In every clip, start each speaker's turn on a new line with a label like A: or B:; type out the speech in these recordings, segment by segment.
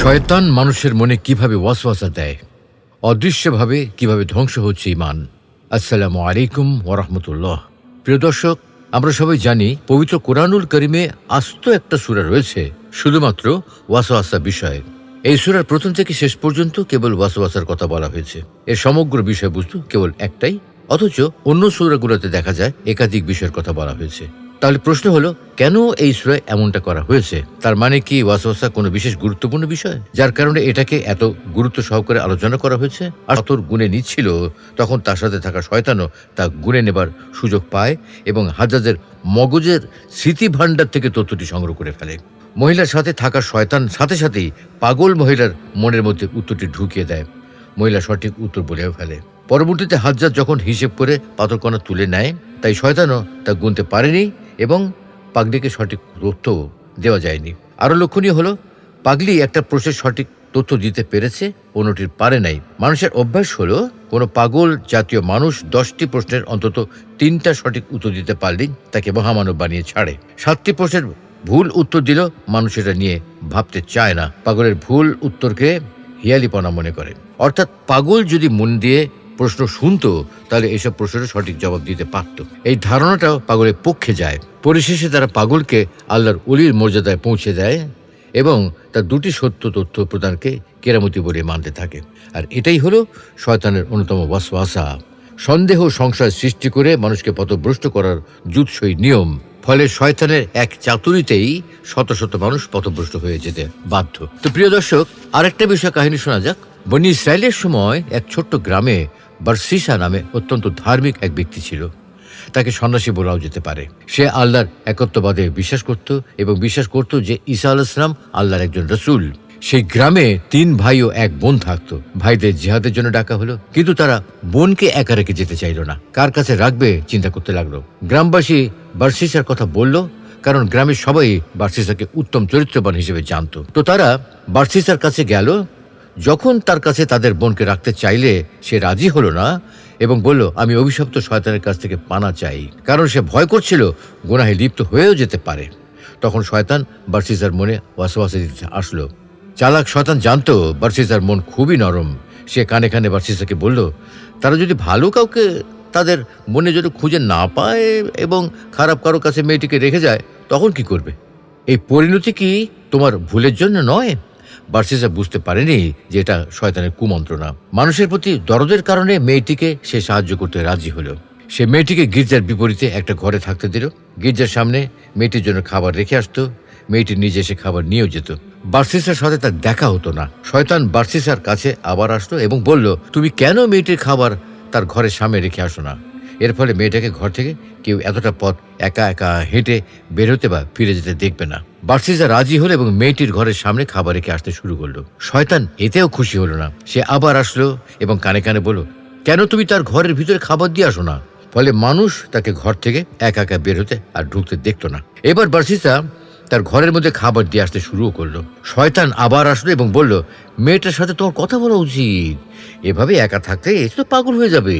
A: শয়তান মানুষের মনে কিভাবে ওয়াসওয়াসা দেয়, অদৃশ্যভাবে কিভাবে ধ্বংস হচ্ছে ঈমান। আসসালামু আলাইকুম ওয়ারাহমাতুল্লাহ। প্রিয় দর্শক, আমরা সবাই জানি পবিত্র কোরআনুল কারিমে আস্ত একটা সূরা রয়েছে শুধুমাত্র ওয়াসওয়াসা বিষয়ে। এই সূরার প্রথম থেকে শেষ পর্যন্ত কেবল ওয়াসওয়াসার কথা বলা হয়েছে। এর সমগ্র বিষয়বস্তু কেবল একটাই, অথচ অন্য সূরাগুলোতে দেখা যায় একাধিক বিষয়ের কথা বলা হয়েছে। তাহলে প্রশ্ন হলো, কেন এই সূরায় এমনটা করা হয়েছে? তার মানে কি ওয়াসওয়াসা কোনো বিশেষ গুরুত্বপূর্ণ বিষয়, যার কারণে এটাকে এত গুরুত্ব সহকারে আলোচনা করা হয়েছে? আর যত গুণে নিচ্ছিল, তখন তার সাথে থাকা শয়তানও তা গুণে নেবার সুযোগ পায় এবং হাজ্জাজের মগজের স্মৃতি ভাণ্ডার থেকে তথ্যটি সংগ্রহ করে ফেলে। মহিলার সাথে থাকা শয়তান সাথে সাথেই পাগল মহিলার মনের মধ্যে উত্তরটি ঢুকিয়ে দেয়। মহিলা সঠিক উত্তর বলেও ফেলে। পরবর্তীতে হাজ্জাজ যখন হিসেব করে পাথরকণা তুলে নেয়, তাই শয়তানও তা গুনতে পারেনি এবং পাগলিকে সঠিক তথ্য দেওয়া যায়নি। আরও লক্ষণীয় হলো, পাগলি একটা প্রশ্নের সঠিক তথ্য দিতে পেরেছে, অন্যটির পারে নাই। মানুষের অভ্যাস হলো, কোনো পাগল জাতীয় মানুষ 10টি প্রশ্নের অন্তত 3টা সঠিক উত্তর দিতে পারলেই তাকে মহামানব বানিয়ে ছাড়ে। 7টি প্রশ্নের ভুল উত্তর দিল মানুষ এটা নিয়ে ভাবতে চায় না। পাগলের ভুল উত্তরকে হিয়ালিপনা মনে করে। অর্থাৎ পাগল যদি মন দিয়ে প্রশ্ন শুনতো, তাহলে এইসব প্রশ্নের সঠিক জবাব দিতে পারত। এই ধারণাটাও পাগলের পক্ষে যায়। পরিশেষে তারা পাগলকে আল্লাহর ওলির মর্যাদায় পৌঁছে দেয় এবং তার 2টি সত্য তথ্য প্রদানকে কেরামতি বলে মানতে থাকে। আর এটাই হলো শয়তানের অন্যতম ওয়াসওয়াসা, সন্দেহ সংশয় সৃষ্টি করে মানুষকে পথভ্রষ্ট করার জুৎসই নিয়ম। ফলে শয়তানের এক চাতুরিতেই শত শত মানুষ পথভ্রষ্ট হয়ে যেতে বাধ্য। তো প্রিয় দর্শক, আরেকটা বিষয় কাহিনী শোনা যাক। বনী ইসরায়েলের সময় এক ছোট্ট গ্রামে বারসিসা নামে অত্যন্ত ধার্মিক এক ব্যক্তি ছিল। তাকে সন্ন্যাসী বলাও যেতে পারে। সে আল্লাহর একত্ববাদে বিশ্বাস করত এবং বিশ্বাস করত যে ঈসা আলাইহিস সালাম আল্লাহর একজন রাসূল। সেই গ্রামে 3 ভাই ও 1 বোন থাকতো। ভাইদের জিহাদের জন্য ডাকা হলো, কিন্তু তারা বোনকে একা রেখে যেতে চাইল না। কার কাছে রাখবে চিন্তা করতে লাগলো। গ্রামবাসী বারসিসার কথা বলল, কারণ গ্রামের সবাই বারসিসাকে উত্তম চরিত্রবান হিসেবে জানত। তো তারা বারসিসার কাছে গেল। যখন তার কাছে তাদের বোনকে রাখতে চাইলে সে রাজি হলো না এবং বলল, আমি অভিশপ্ত শয়তানের কাছ থেকে পানা চাই, কারণ সে ভয় করছিল গুনাহে লিপ্ত হয়েও যেতে পারে। তখন শয়তান বারসিসার মনে ওয়াসওয়াসা দিতে আসলো। চালাক শয়তান জানতো বারসিসার মন খুবই নরম। সে কানে কানে বারসিসাকে বলল, তারা যদি ভালো কাউকে তাদের মনে যদি খুঁজে না পায় এবং খারাপ কারো কাছে মেয়েটিকে রেখে যায়, তখন কি করবে? এই পরিণতি কি তোমার ভুলের জন্য নয়? বারসিসা বুঝতে পারেনি যে এটা শয়তানের কুমন্ত্রণা। মানুষের প্রতি দরদের কারণে মেয়েটিকে সে সাহায্য করতে রাজি হলো। সে মেয়েটিকে গির্জার বিপরীতে একটা ঘরে থাকতে দিল। গির্জার সামনে মেয়েটির জন্য খাবার রেখে আসতো। মেয়েটি নিজে এসে খাবার নিয়েও যেত। বারসিসার সাথে তার দেখা হতো না। শয়তান বারসিসার কাছে আবার আসলো এবং বলল, তুমি কেন মেয়েটির খাবার তার ঘরের সামনে রেখে আসো না? এর ফলে মেয়েটাকে ঘর থেকে কেউ এতটা পথ একা একা হেঁটে বের হতে বা ফিরে যেতে দেখবে না। বারসিসা রাজি হলো এবং মেয়েটির ঘরের সামনে খাবার রেখে আসতে শুরু করলো। শয়তান এতেও খুশি হলো না। সে আবার আসলো এবং কানে কানে বলল, কেন তুমি তার ঘরের ভিতরে খাবার দিয়ে আসো না? ফলে মানুষ তাকে ঘর থেকে একা একা বের হতে আর ঢুকতে দেখতো না। এবার বারসিসা তার ঘরের মধ্যে খাবার দিয়ে আসতে শুরু করলো। শয়তান আবার আসলো এবং বলল, মেয়েটার সাথে তোমার কথা বলা উচিত, এভাবে একা থাকলে এ তো পাগল হয়ে যাবে।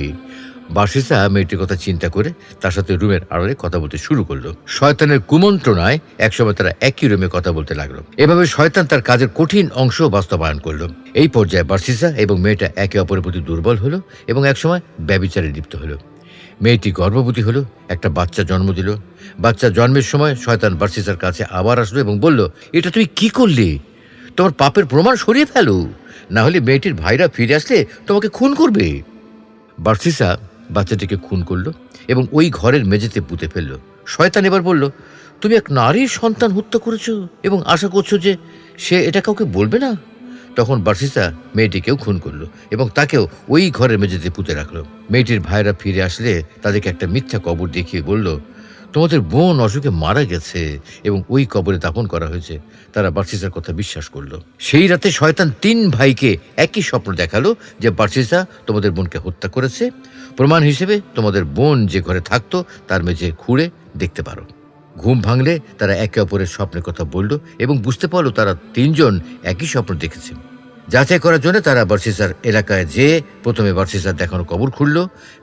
A: বারসিসা মেয়েটির কথা চিন্তা করে তার সাথে রুমের আড়ালে কথা বলতে শুরু করলো। শয়তানের কুমন্ত্রণায় একসময় তারা একই রুমে কথা বলতে লাগলো। এভাবে শয়তান তার কাজের কঠিন অংশ বাস্তবায়ন করলো। এই পর্যায়ে বারসিসা এবং মেয়েটা একে অপরের প্রতি দুর্বল হলো এবং একসময় ব্যভিচারে লিপ্ত হলো। মেয়েটি গর্ভবতী হলো, একটা বাচ্চা জন্ম দিল। বাচ্চা জন্মের সময় শয়তান বারসিসার কাছে আবার আসলো এবং বলল, এটা তুমি কি করলে? তোমার পাপের প্রমাণ সরিয়ে ফেলো, না হলে মেয়েটির ভাইরা ফিরে আসলে তোমাকে খুন করবে। বারসিসা বাচ্চাটিকে খুন করলো এবং ওই ঘরের মেঝেতে পুঁতে ফেললো। শয়তান এবার বলল, তুমি এক নারীর সন্তান হত্যা করেছো এবং আশা করছো যে সে এটা কাউকে বলবে না? তখন বারসিসা মেয়েটিকেও খুন করলো এবং তাকেও ওই ঘরের মেঝেতে পুঁতে রাখলো। মেয়েটির ভাইরা ফিরে আসলে তাদেরকে একটা মিথ্যা কবর দেখিয়ে বলল, তোমাদের বোন অসুখে মারা গেছে এবং ওই কবরে দাফন করা হয়েছে। তারা বারসিসার কথা বিশ্বাস করলো। সেই রাতে শয়তান 3 ভাইকে একই স্বপ্ন দেখালো যে বারসিসা তোমাদের বোনকে হত্যা করেছে। প্রমাণ হিসেবে তোমাদের বোন যে ঘরে থাকতো তার মেঝে খুঁড়ে দেখতে পারো। ঘুম ভাঙলে তারা একে অপরের স্বপ্নের কথা বলল এবং বুঝতে পারলো তারা 3 জন একই স্বপ্ন দেখেছে। যাচাই করার জন্য তারা বারসিসার এলাকায় যেয়ে প্রথমে বারসিসার দেখানো কবর খুঁড়ল,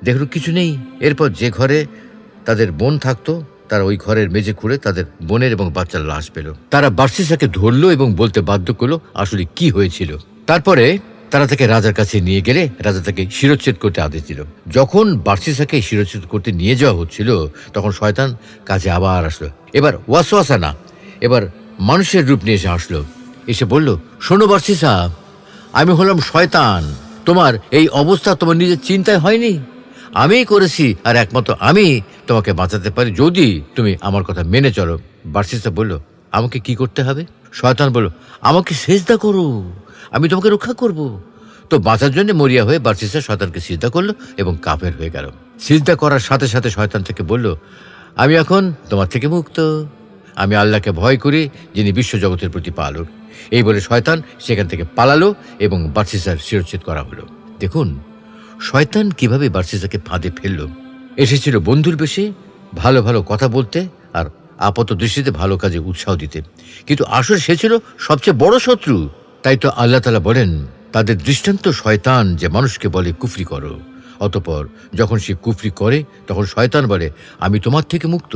A: দেখলো কিছু নেই। এরপর যে ঘরে তাদের বোন থাকতো তারা ওই ঘরের মেঝে খুঁড়ে তাদের বোনের এবং বাচ্চার লাশ পেল। তারা বার্সিসাকে ধরলো এবং বলতে বাধ্য করলো আসলে কি হয়েছিল। তারপরে তারা তাকে রাজার কাছে নিয়ে গেলে রাজা তাকে শিরচ্ছেদ করতে আদেশ দিল। যখন বার্সিসাকে শিরচ্ছেদ করতে নিয়ে যাওয়া হচ্ছিল তখন শয়তান কাছে আবার আসলো। এবার ওয়াসওয়াসা না, এবার মানুষের রূপ নিয়ে এসে আসলো। এসে বলল, শোনো বার্সিসা, আমি হলাম শয়তান। তোমার এই অবস্থা তোমার নিজের চিন্তায় হয়নি, আমিই করেছি, আর একমাত্র আমি তোমাকে বাঁচাতে পারি যদি তুমি আমার কথা মেনে চলো। বার্সিসা বলল, আমাকে কি করতে হবে? শয়তান বলল, আমাকে সিজদা করো, আমি তোমাকে রক্ষা করব। তো বাঁচার জন্য মরিয়া হয়ে বার্সিসা শয়তানকে সিজদা করলো এবং কাফের হয়ে গেল। সিজদা করার সাথে সাথে শয়তান থেকে বলল, আমি এখন তোমার থেকে মুক্ত, আমি আল্লাহকে ভয় করি যিনি বিশ্বজগতের প্রতিপালক। এই বলে শয়তান সেখান থেকে পালালো এবং বার্সিসার শিরচ্ছেদ করা হলো। দেখুন শয়তান কিভাবে বার্সিসাকে ফাঁদে ফেলল। এসেছিল বন্ধুর বেশে, ভালো ভালো কথা বলতে আর আপাত দৃষ্টিতে ভালো কাজে উৎসাহ দিতে, কিন্তু আসলে সে ছিল সবচেয়ে বড় শত্রু। তাই তো আল্লাহ তাআলা বলেন, তাদের দৃষ্টান্ত শয়তান যে মানুষকে বলে কুফরি করো, অতঃপর যখন সে কুফরি করে তখন শয়তান বলে, আমি তোমার থেকে মুক্ত,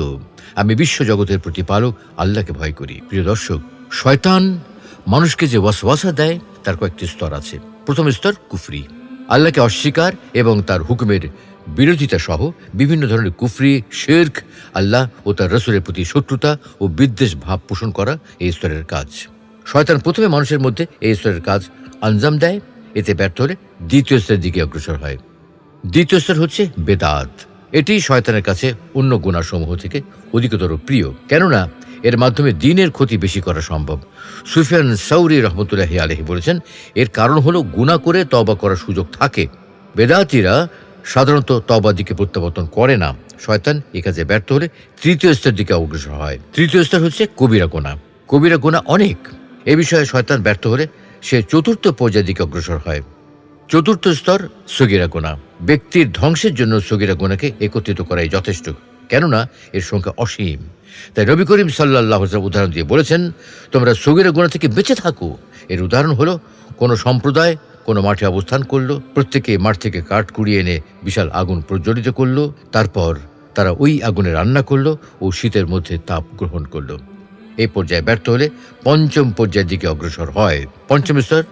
A: আমি বিশ্বজগতের প্রতিপালক আল্লাহকে ভয় করি। প্রিয় দর্শক, শয়তান মানুষকে যে ওয়াসওয়াসা দেয় তার কয়েকটি স্তর আছে। প্রথম স্তর কুফরি, আল্লাহকে অস্বীকার এবং তার হুকুমের বিরোধিতা সহ বিভিন্ন ধরনের কুফরি, শিরক, আল্লাহ ও তার রাসূলের প্রতি শত্রুতা ও বিদ্বেষ ভাব পোষণ করা এই স্তরের কাজ। শয়তান প্রথমে মানুষের মধ্যে এই স্তরের কাজ আঞ্জাম দেয়, এতে ব্যর্থ হলে দ্বিতীয় স্তরের দিকে অগ্রসর হয়। দ্বিতীয় স্তর হচ্ছে বেদাত। এটি শয়তানের কাছে অন্য গুনাহসমূহ থেকে অধিকতর প্রিয়, কেননা এর মাধ্যমে দ্বীনের ক্ষতি বেশি করা সম্ভব। সুফিয়ান সাউরি রহমতুল্লাহি আলাইহি বলেছেন, এর কারণ হলো গুনাহ করে তওবা করার সুযোগ থাকে। বেদাতীরা সাধারণত তওবার দিকে প্রত্যাবর্তন করে না। শয়তান এ কাজে ব্যর্থ হলে তৃতীয় স্তরের দিকে অগ্রসর হয়। তৃতীয় স্তর হচ্ছে কবিরা গুনাহ। কবিরা গুনাহ অনেক, এ বিষয়ে শয়তান ব্যর্থ হলে সে চতুর্থ পর্যায়ের দিকে অগ্রসর হয়। চতুর্থ স্তর সগীরা গুনাহ। ব্যক্তির ধ্বংসের জন্য সগীরা গুনাহকে একত্রিত করাই যথেষ্ট, কেননা এর সংখ্যা অসীম। তাই নবী করিম সাল্লাল্লাহু আলাইহি ওয়াসাল্লাম উদাহরণ দিয়ে বলেছেন, তোমরা সগীরা গুনাহ থেকে বেঁচে থাকো। এর উদাহরণ হলো, কোনো সম্প্রদায় কোনো মাঠে অবস্থান করলো, প্রত্যেকে মাঠ থেকে কাঠ কুড়িয়ে এনে বিশাল আগুন প্রজ্বলিত করলো, তারপর তারা ওই আগুনে রান্না করলো ও শীতের মধ্যে তাপ গ্রহণ করলো। এই পর্যায়ে ব্যর্থ হলে পঞ্চম পর্যায়ের দিকে অগ্রসর হয়। পঞ্চম স্তর,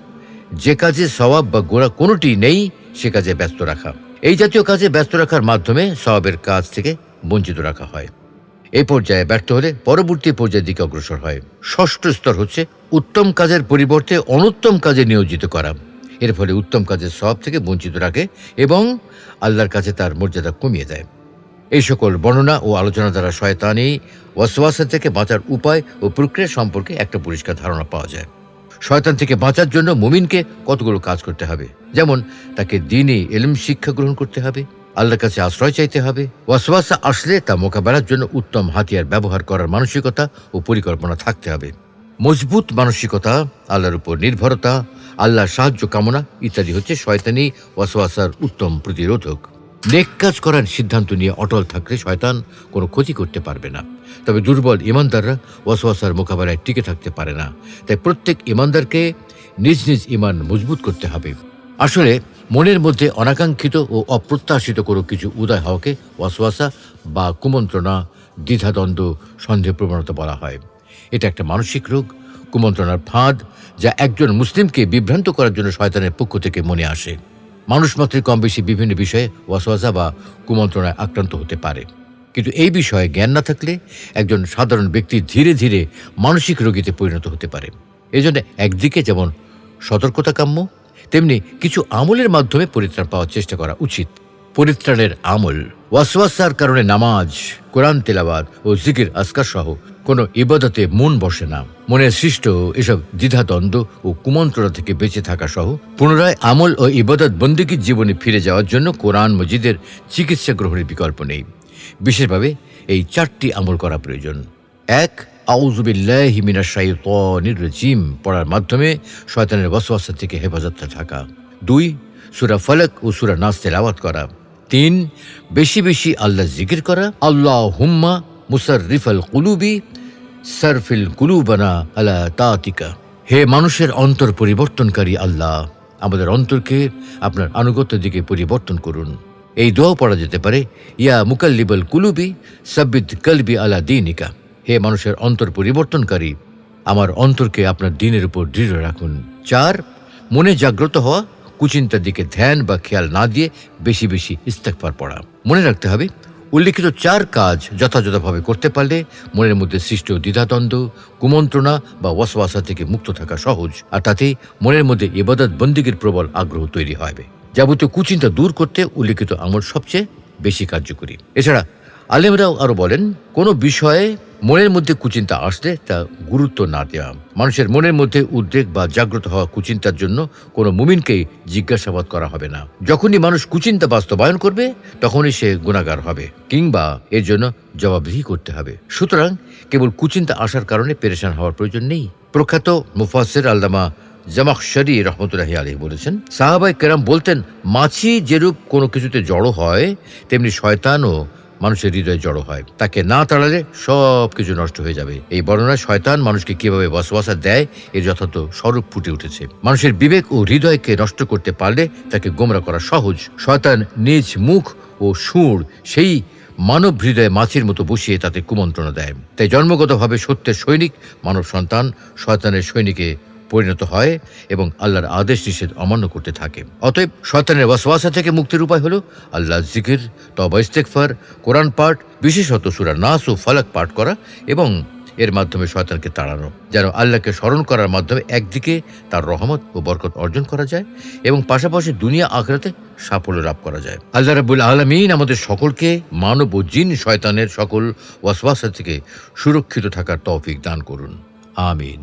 A: যে কাজে সওয়াব বা গোনা কোনোটি নেই সে কাজে ব্যস্ত রাখা। এই জাতীয় কাজে ব্যস্ত রাখার মাধ্যমে সওয়াবের কাজ থেকে বঞ্চিত রাখা হয়। এই পর্যায়ে ব্যর্থ হলে পরবর্তী পর্যায়ের দিকে অগ্রসর হয়। ষষ্ঠ স্তর হচ্ছে উত্তম কাজের পরিবর্তে অনুত্তম কাজে নিয়োজিত করা। এর ফলে উত্তম কাজের সওয়াব থেকে বঞ্চিত রাখে এবং আল্লাহর কাছে তার মর্যাদা কমিয়ে দেয়। এই সকল বর্ণনা ও আলোচনা দ্বারা শয়তানি ওয়াসওয়াসা থেকে বাঁচার উপায় ও প্রক্রিয়া সম্পর্কে একটা পরিষ্কার ধারণা পাওয়া যায়। শয়তান থেকে বাঁচার জন্য মুমিনকে কতগুলো কাজ করতে হবে, যেমন তাকে দ্বীনি ইলম শিক্ষা গ্রহণ করতে হবে, আল্লাহর কাছে আশ্রয় চাইতে হবে, ওয়াসওয়াসা আসলে তা মোকাবেলার জন্য উত্তম হাতিয়ার ব্যবহার করার মানসিকতা ও পরিকল্পনা থাকতে হবে। মজবুত মানসিকতা, আল্লাহর উপর নির্ভরতা, আল্লাহর সাহায্য কামনা ইত্যাদি হচ্ছে শয়তানি ওয়াসওয়াসার উত্তম প্রতিরোধক। নেক কাজ করার সিদ্ধান্ত নিয়ে অটল থাকলে শয়তান কোনো ক্ষতি করতে পারবে না। তবে দুর্বল ইমানদাররা ওয়াসওয়াসার মোকাবেলায় টিকে থাকতে পারে না। তাই প্রত্যেক ইমানদারকে নিজ নিজ ইমান মজবুত করতে হবে। আসলে মনের মধ্যে অনাকাঙ্ক্ষিত ও অপ্রত্যাশিত কোনো কিছু উদয় হওয়াকে ওয়াসওয়াসা বা কুমন্ত্রণা, দ্বিধাদ্বন্দ্ব, সন্দেহ প্রবণতা বলা হয়। এটা একটা মানসিক রোগ, কুমন্ত্রণার ফাঁদ, যা একজন মুসলিমকে বিভ্রান্ত করার জন্য শয়তানের পক্ষ থেকে মনে আসে। মানুষ মাত্রই কম বেশি বিভিন্ন বিষয়ে ওয়াসওয়াসা বা কুমন্ত্রণায় আক্রান্ত হতে পারে, কিন্তু এই বিষয়ে জ্ঞান না থাকলে একজন সাধারণ ব্যক্তি ধীরে ধীরে মানসিক রোগীতে পরিণত হতে পারে। এজন্য একদিকে যেমন সতর্কতা কাম্য, তেমনি কিছু আমলের মাধ্যমে পরিত্রাণ পাওয়ার চেষ্টা করা উচিত। পরিত্রাণের আমল, ওয়াসওয়াসার কারণে নামাজ, কোরআন তেলাওয়াত ও জিকির আজকার সহ কোনো ইবাদতে মন বসে না। মনের সৃষ্ট এসব দ্বিধাদ্বন্দ্ব ও কুমন্ত্রণা থেকে বেঁচে থাকা সহ পুনরায় আমল ও ইবাদত বন্দেগীর জীবনে ফিরে যাওয়ার জন্য কোরআন মজিদের চিকিৎসা গ্রহণের বিকল্প নেই। বিশেষভাবে এই 4টি আমল করা প্রয়োজন। 1. আউযু বিল্লাহি মিনাশ শাইতানির রাজিম পড়ার মাধ্যমে শয়তানের ওয়াসওয়াসা থেকে হেফাজতে থাকা। 2. সূরা ফালাক ও সূরা নাস তেলাওয়াত করা। 3. বেশি বেশি আল্লাহ জিকির করা। আল্লাহুম্মা মুসাররিফাল কুলুবি সারফিল কুলুবানা আলা তাআতিকা। হে মানুষের অন্তর পরিবর্তনকারী আল্লাহ, আমাদের অন্তরকে আপনার আনুগত্যের দিকে পরিবর্তন করুন। এই দোয়াও পড়া যেতে পারে, ইয়া মুকাল্লিবাল কুলুবি সাব্বিত কলবি আলা দীনিকা। হে মানুষের অন্তর পরিবর্তনকারী, আমার অন্তরকে আপনার দিনের উপর দৃঢ় রাখুন। 4, মনে জাগ্রত হওয়া, কুচিন্তার দিকে ধ্যান বা খেয়াল না দিয়ে বেশি বেশি ইস্তেগফার পড়া। মনে রাখতে হবে, উল্লিখিত 4 কাজ যথাযথভাবে করতে পারলে মনের মধ্যে সৃষ্ট দ্বিধাদ্বন্দ্ব, কুমন্ত্রণা বা ওয়াসওয়াসা থেকে মুক্ত থাকা সহজ, আর তাতে মনের মধ্যে ইবাদত বন্দিগির প্রবল আগ্রহ তৈরি হবে। যাবতীয় কুচিন্তা দূর করতে উল্লিখিত আমল সবচেয়ে বেশি কার্যকরী। এছাড়া আলেমরাও আরও বলেন, কোনো বিষয়ে মনের মধ্যে কুচিন্তা আসলে তা গুরুত্ব না দেওয়া। মানুষের মনের মধ্যে উদ্রেক বা জাগ্রত হওয়া কুচিন্তার জন্য কোনো মুমিনকেই জিজ্ঞাসাবাদ করা হবে না। যখনই মানুষ কুচিন্তা বাস্তবায়ন করবে তখনই সে গুনাহগার হবে কিংবা এর জন্য জবাবদিহি করতে হবে। সুতরাং কেবল কুচিন্তা আসার কারণে পেরেশান হওয়ার প্রয়োজন নেই। প্রখ্যাত মুফাসসির আল্লামা জামাখশরী রহমতুল্লাহি আলাইহি বলেছেন, সাহাবায়ে কেরাম বলতেন, মাছি যেরূপ কোনো কিছুতে জড়ো হয় তেমনি শয়তানও মানুষের হৃদয়ে জড়ো হয়, তাকে না তাড়ালে সব কিছু নষ্ট হয়ে যাবে। এই বর্ণনায় শয়তান মানুষকে কিভাবে ওয়াসওয়াসা দেয় এর যথার্থ স্বরূপ ফুটে উঠেছে। মানুষের বিবেক ও হৃদয়কে নষ্ট করতে পারলে তাকে গোমরা করা সহজ। শয়তান নিজ মুখ ও সুর সেই মানব হৃদয়ে মাছির মতো বসিয়ে তাতে কুমন্ত্রণা দেয়। তাই জন্মগতভাবে সত্যের সৈনিক মানব সন্তান শয়তানের সৈনিকে পরিণত হয় এবং আল্লাহর আদেশ নিষেধ অমান্য করতে থাকে। অতএব শয়তানের ওয়াসওয়াসা থেকে মুক্তির উপায় হলো আল্লাহ জিকির, তওবা ইস্তেগফার, কোরআন পাঠ, বিশেষত সূরা নাস ও ফালাক পাঠ করা এবং এর মাধ্যমে শয়তানকে তাড়ানো। যেন আল্লাহকে স্মরণ করার মাধ্যমে একদিকে তার রহমত ও বরকত অর্জন করা যায় এবং পাশাপাশি দুনিয়া আখিরাতে সাফল্য লাভ করা যায়। আল্লাহ রাব্বুল আলামিন আমাদের সকলকে মানব ও জিন শয়তানের সকল ওয়াসওয়াসা থেকে সুরক্ষিত থাকার তৌফিক দান করুন। আমিন।